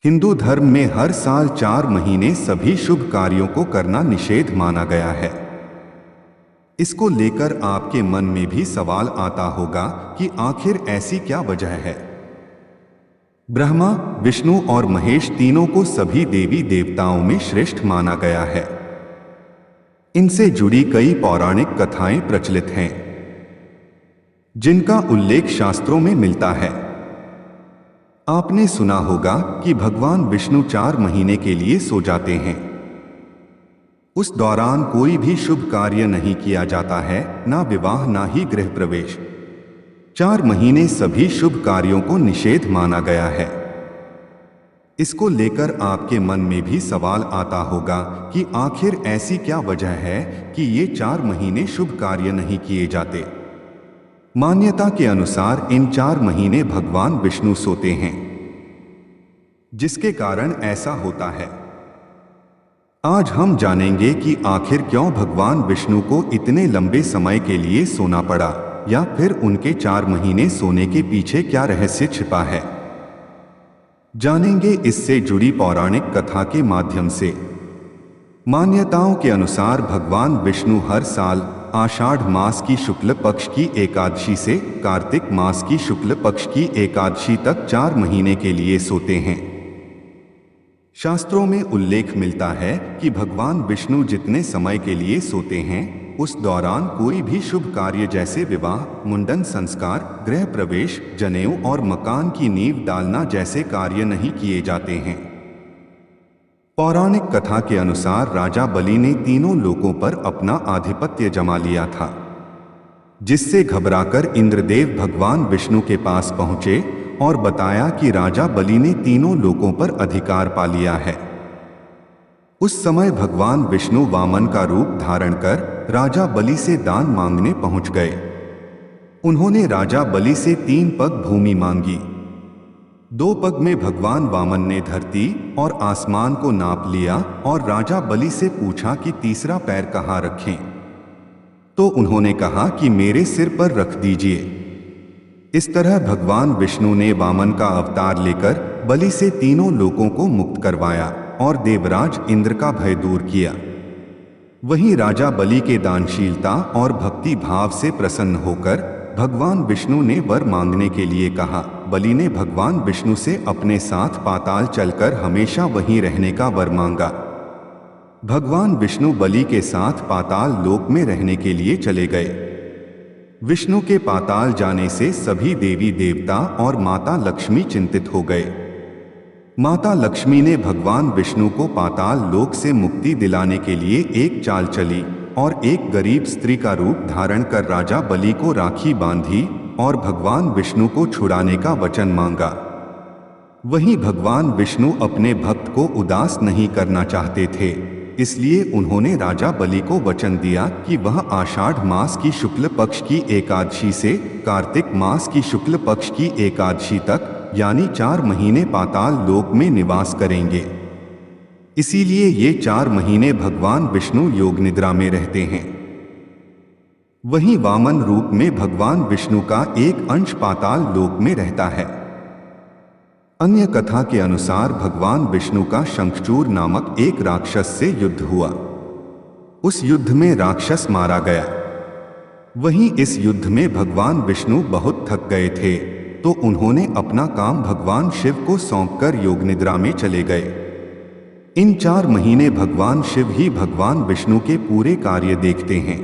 हिंदू धर्म में हर साल 4 महीने सभी शुभ कार्यों को करना निषेध माना गया है। इसको लेकर आपके मन में भी सवाल आता होगा कि आखिर ऐसी क्या वजह है। ब्रह्मा, विष्णु और महेश तीनों को सभी देवी देवताओं में श्रेष्ठ माना गया है। इनसे जुड़ी कई पौराणिक कथाएं प्रचलित हैं, जिनका उल्लेख शास्त्रों में मिलता है। आपने सुना होगा कि भगवान विष्णु 4 महीने के लिए सो जाते हैं। उस दौरान कोई भी शुभ कार्य नहीं किया जाता है, ना विवाह ना ही गृह प्रवेश। 4 महीने सभी शुभ कार्यों को निषेध माना गया है। इसको लेकर आपके मन में भी सवाल आता होगा कि आखिर ऐसी क्या वजह है कि ये 4 महीने शुभ कार्य नहीं किए जाते। मान्यता के अनुसार इन 4 महीने भगवान विष्णु सोते हैं, जिसके कारण ऐसा होता है। आज हम जानेंगे कि आखिर क्यों भगवान विष्णु को इतने लंबे समय के लिए सोना पड़ा, या फिर उनके 4 महीने सोने के पीछे क्या रहस्य छिपा है। जानेंगे इससे जुड़ी पौराणिक कथा के माध्यम से। मान्यताओं के अनुसार भगवान विष्णु हर साल आषाढ़ मास की शुक्ल पक्ष की एकादशी से कार्तिक मास की शुक्ल पक्ष की एकादशी तक 4 महीने के लिए सोते हैं। शास्त्रों में उल्लेख मिलता है कि भगवान विष्णु जितने समय के लिए सोते हैं, उस दौरान कोई भी शुभ कार्य जैसे विवाह, मुंडन संस्कार, गृह प्रवेश, जनेऊ और मकान की नींव डालना जैसे कार्य नहीं किए जाते हैं। पौराणिक कथा के अनुसार राजा बलि ने तीनों लोकों पर अपना आधिपत्य जमा लिया था, जिससे घबराकर इंद्रदेव भगवान विष्णु के पास पहुंचे और बताया कि राजा बलि ने तीनों लोकों पर अधिकार पा लिया है। उस समय भगवान विष्णु वामन का रूप धारण कर राजा बलि से दान मांगने पहुंच गए। उन्होंने राजा बलि से 3 पग भूमि मांगी। 2 पग में भगवान वामन ने धरती और आसमान को नाप लिया और राजा बलि से पूछा कि तीसरा पैर कहाँ रखें। तो उन्होंने कहा कि मेरे सिर पर रख दीजिए। इस तरह भगवान विष्णु ने वामन का अवतार लेकर बलि से तीनों लोकों को मुक्त करवाया और देवराज इंद्र का भय दूर किया। वहीं राजा बलि के दानशीलता और भक्ति भाव से प्रसन्न होकर भगवान विष्णु ने वर मांगने के लिए कहा। बलि ने भगवान विष्णु से अपने साथ पाताल चलकर हमेशा वहीं रहने का वर मांगा। भगवान विष्णु बलि के साथ पाताल लोक में रहने के लिए चले गए। विष्णु के पाताल जाने से सभी देवी देवता और माता लक्ष्मी चिंतित हो गए। माता लक्ष्मी ने भगवान विष्णु को पाताल लोक से मुक्ति दिलाने के लिए एक चाल चली और एक गरीब स्त्री का रूप धारण कर राजा बलि को राखी बांधी और भगवान विष्णु को छुड़ाने का वचन मांगा। वहीं भगवान विष्णु अपने भक्त को उदास नहीं करना चाहते थे, इसलिए उन्होंने राजा बलि को वचन दिया कि वह आषाढ़ मास की शुक्ल पक्ष की एकादशी से कार्तिक मास की शुक्ल पक्ष की एकादशी तक यानी 4 महीने पाताल लोक में निवास करेंगे। इसीलिए ये 4 महीने भगवान विष्णु योग निद्रा में रहते हैं। वहीं वामन रूप में भगवान विष्णु का एक अंश पाताल लोक में रहता है। अन्य कथा के अनुसार भगवान विष्णु का शंखचूर नामक एक राक्षस से युद्ध हुआ। उस युद्ध में राक्षस मारा गया। वहीं इस युद्ध में भगवान विष्णु बहुत थक गए थे, तो उन्होंने अपना काम भगवान शिव को सौंपकर योग निद्रा में चले गए। इन 4 महीने भगवान शिव ही भगवान विष्णु के पूरे कार्य देखते हैं।